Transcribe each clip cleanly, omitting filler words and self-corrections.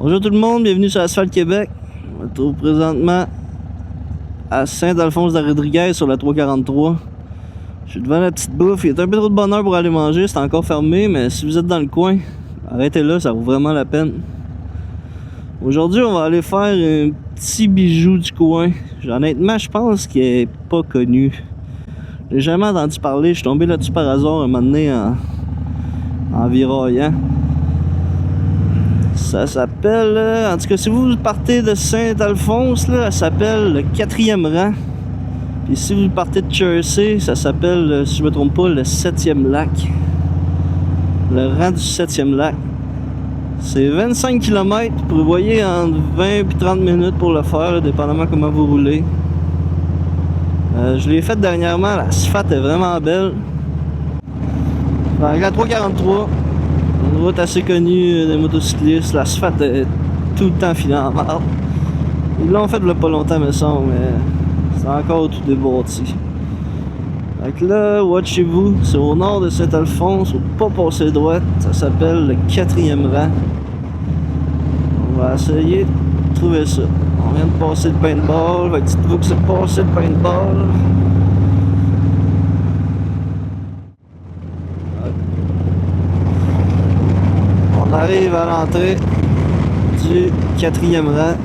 Bonjour tout le monde, bienvenue sur Asphalte Québec. On se trouve présentement à Saint-Alphonse-de-Rodriguez sur la 343. Je suis devant la petite bouffe, il y a un peu trop de bonheur pour aller manger, c'est encore fermé, mais si vous êtes dans le coin, arrêtez là, ça vaut vraiment la peine. Aujourd'hui, on va aller faire un petit bijou du coin. Honnêtement, je pense qu'il est pas connu. J'ai jamais entendu parler, je suis tombé là-dessus par hasard un moment donné en viraillant. Ça s'appelle, en tout cas, si vous partez de Saint-Alphonse, là, ça s'appelle le 4e rang. Puis si vous partez de Jersey, ça s'appelle, si je me trompe pas, le 7e lac. Le rang du 7e lac. C'est 25 km, vous prévoyez entre 20 et 30 minutes pour le faire, là, dépendamment comment vous roulez. Je l'ai fait dernièrement, l'asphalte est vraiment belle. Avec la 343. Une route assez connue des motocyclistes, l'asphalte est tout le temps filé en marbre. Ils l'ont fait il y a pas longtemps, me semble, mais c'est encore tout débâti. Fait que là, watchez-vous, c'est au nord de Saint-Alphonse, pas passer droite, ça s'appelle le 4e rang. On va essayer de trouver ça. On vient de passer le paintball, fait que dites-vous que c'est passé le paintball. On arrive à l'entrée du 4e rang.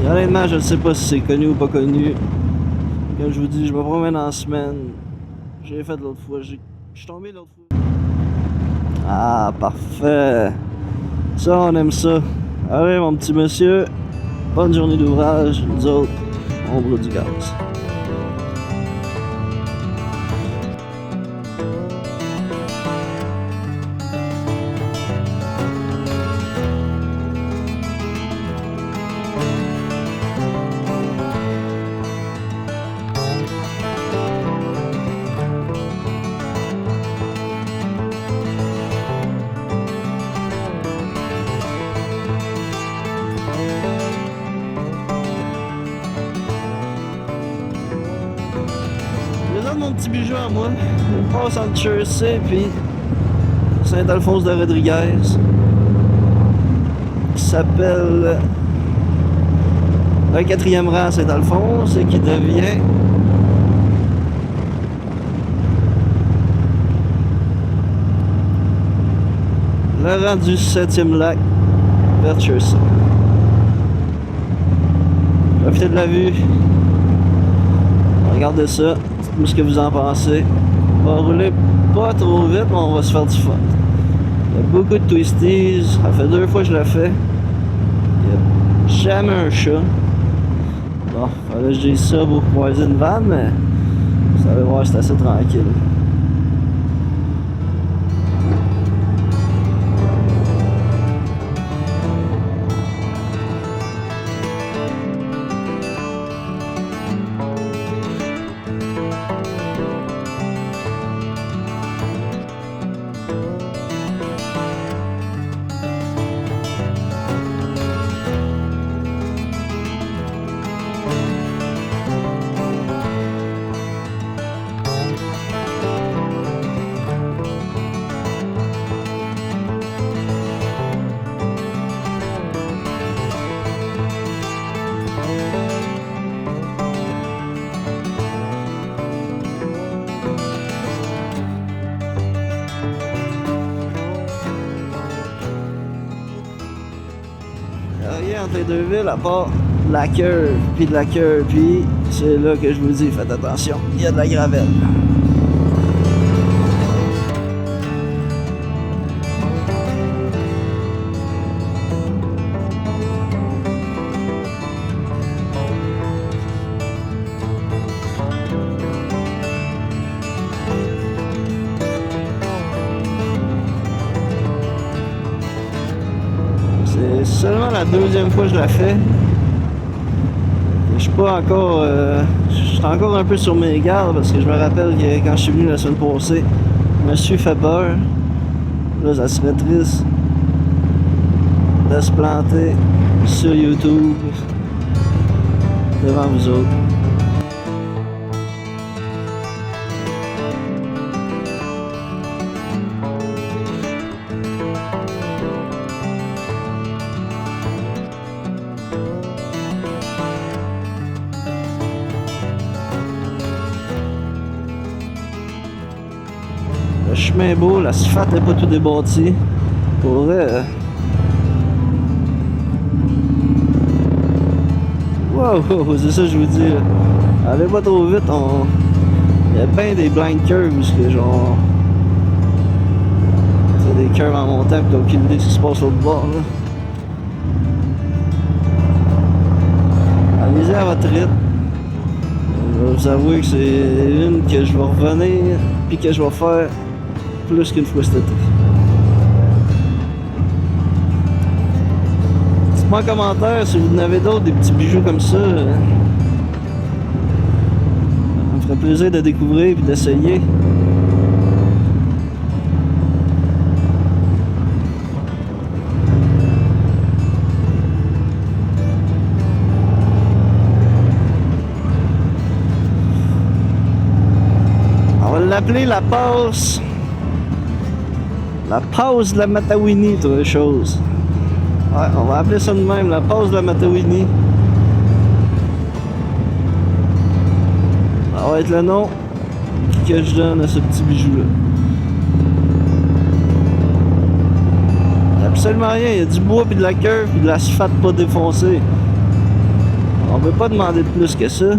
Et honnêtement, je ne sais pas si c'est connu ou pas connu. Comme je vous dis, je me promène en semaine. J'ai fait l'autre fois. Je suis tombé l'autre fois. Ah, parfait. Ça, on aime ça. Allez, mon petit monsieur. Bonne journée d'ouvrage. Nous autres, on brûle du gaz. Mon petit bijou à moi, on passe entre Jersey puis Saint-Alphonse-de-Rodriguez, qui s'appelle le 4e rang Saint-Alphonse et qui devient le rang du 7e lac vers Jersey. Profitez de la vue, regardez ça. Dites-moi ce que vous en pensez. On va rouler pas trop vite, mais on va se faire du fun. Il y a beaucoup de twisties. Ça fait 2 fois que je l'ai fait. Il n'y a jamais un chat. Bon, fallait que je dise ça pour croiser une vanne, mais vous allez voir, c'est assez tranquille. Rien entre les deux villes à part la curve, puis de la curve, puis c'est là que je vous dis, faites attention, il y a de la gravelle. C'est seulement la 2e fois que je la fais. Je suis pas encore. Je suis encore un peu sur mes gardes parce que je me rappelle que quand je suis venu la semaine passée, je me suis fait peur. Là, ça serait triste de se planter sur YouTube devant vous autres. Le chemin est beau, l'asphalte n'est pas tout débâti. Pour vrai. Wow, c'est ça que je vous dis. Là. Allez pas trop vite, il y a bien des blind curves parce que genre. C'est des curves en montant pis t'as aucune idée de ce qui se passe l'autre bord là. Allez-y à votre rythme. Je vais vous avouer que c'est une que je vais revenir puis que je vais faire plus qu'une fois cet été. Dites-moi en commentaire si vous en avez d'autres, des petits bijoux comme ça. Ça me ferait plaisir de découvrir et d'essayer. On va l'appeler la passe. La passe de la Matawini, toute les choses. Ouais, on va appeler ça de même, la passe de la Matawini. Ça va être le nom que je donne à ce petit bijou-là. Il n'y a absolument rien, il y a du bois, puis de la curve, puis de l'asphalte pas défoncé. On peut pas demander de plus que ça.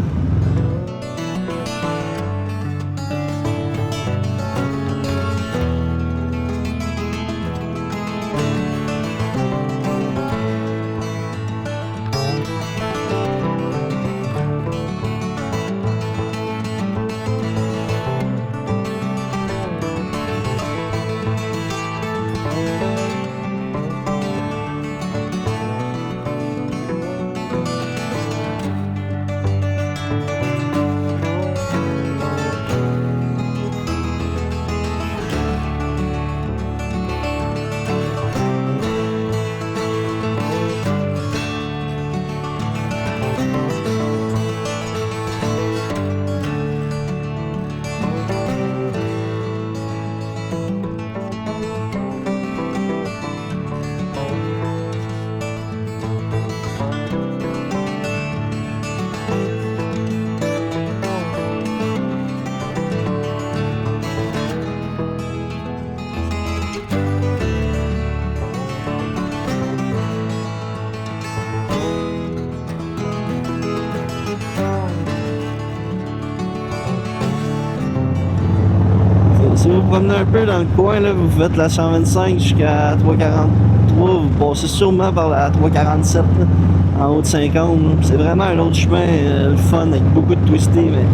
Si vous promenez un peu dans le coin, là, vous faites la 125 jusqu'à 343, vous passez sûrement par la 347 là, en haut de 50. C'est vraiment un autre chemin, le fun, avec beaucoup de twistés, mais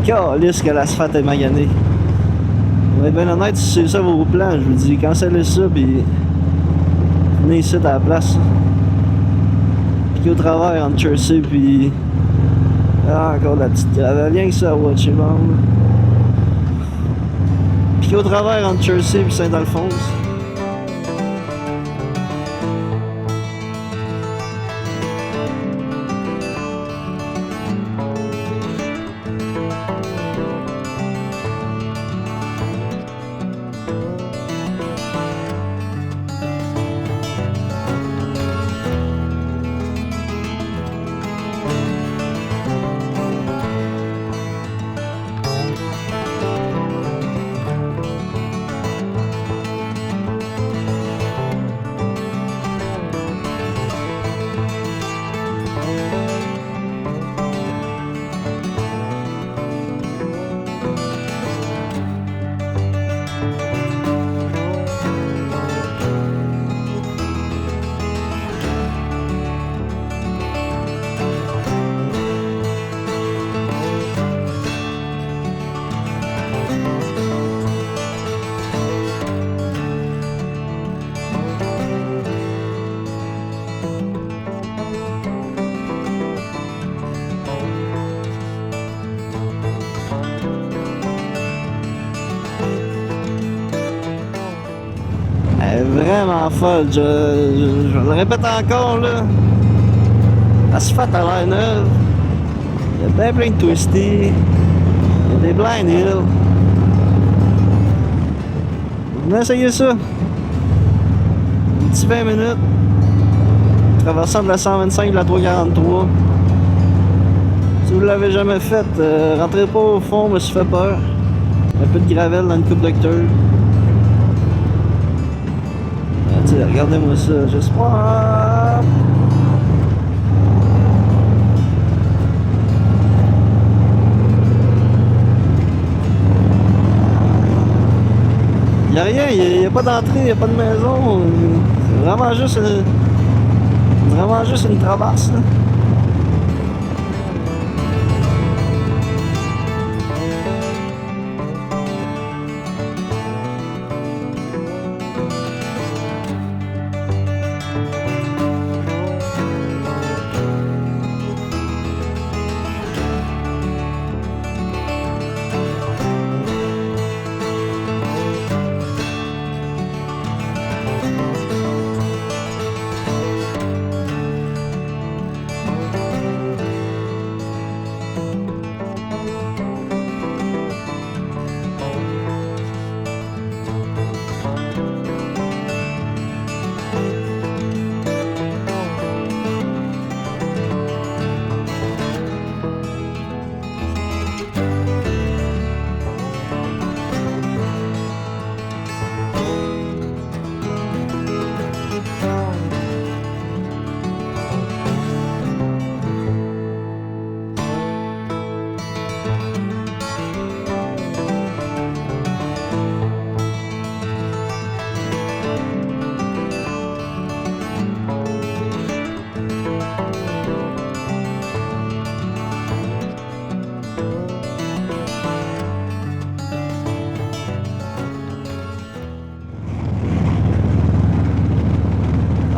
calisse que l'asphalte est magané. On va être bien honnête, si c'est ça vos plans, je vous dis, cancellez ça, puis venez ici à la place. Piquez au travers entre Chelsea, puis encore la petite gravelle, rien que ça, ouais, c'est bon. Au travers entre Chelsea et Saint-Alphonse. Vraiment folle, je le répète encore là. L'asphalte a l'air neuve. Il y a bien plein de twisties. Il y a des blind hills. Venez essayer ça. Un petit 20 minutes. Traversant de la 125 de la 343. Si vous l'avez jamais fait, rentrez pas au fond, me se fait peur. Un peu de gravelle dans une coupe d'octave. sais, regardez-moi ça, j'espère. Y'a rien, y a pas d'entrée, y a pas de maison. C'est vraiment juste une traverse, là.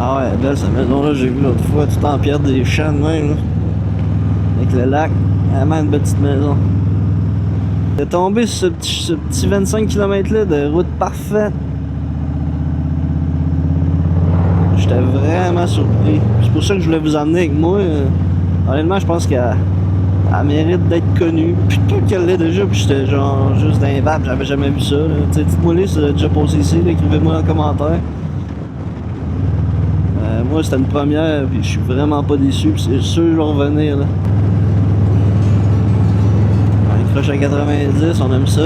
Ah ouais, belle cette maison-là, j'ai vu l'autre fois, tout en pierre des champs de même, là. Avec le lac, vraiment une petite maison. J'ai tombé sur ce petit 25 km là de route parfaite. J'étais vraiment surpris. C'est pour ça que je voulais vous emmener avec moi. Honnêtement, je pense qu'elle mérite d'être connue. Puis tout qu'elle l'est déjà, puis j'étais genre juste d'un vape, j'avais jamais vu ça. Dites-moi les si vous avez déjà posé ici, écrivez-moi en commentaire. Moi c'était une première, puis je suis vraiment pas déçu, puis c'est sûr que je vais revenir là. On accroche à 90, on aime ça.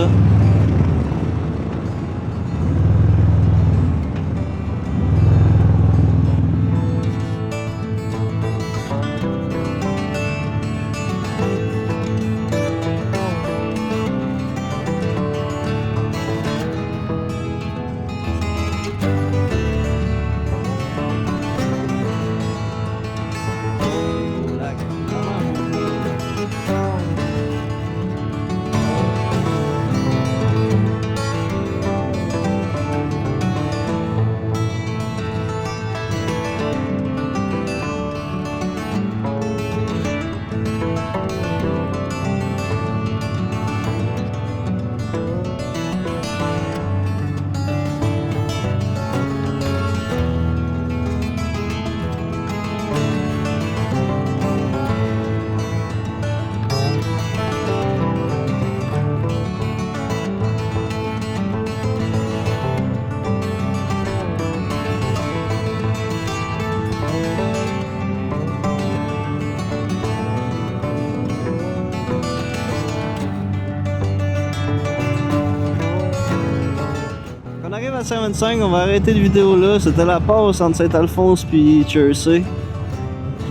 On arrive à Saint-25, on va arrêter la vidéo là. C'était la passe entre Saint-Alphonse puis Jersey,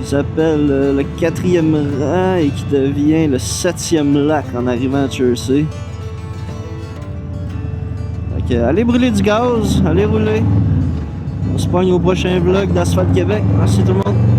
qui s'appelle le 4e rang et qui devient le 7e lac en arrivant à Jersey. Fait que, allez brûler du gaz, allez rouler. On se pogne au prochain vlog d'Asphalt Québec. Merci tout le monde.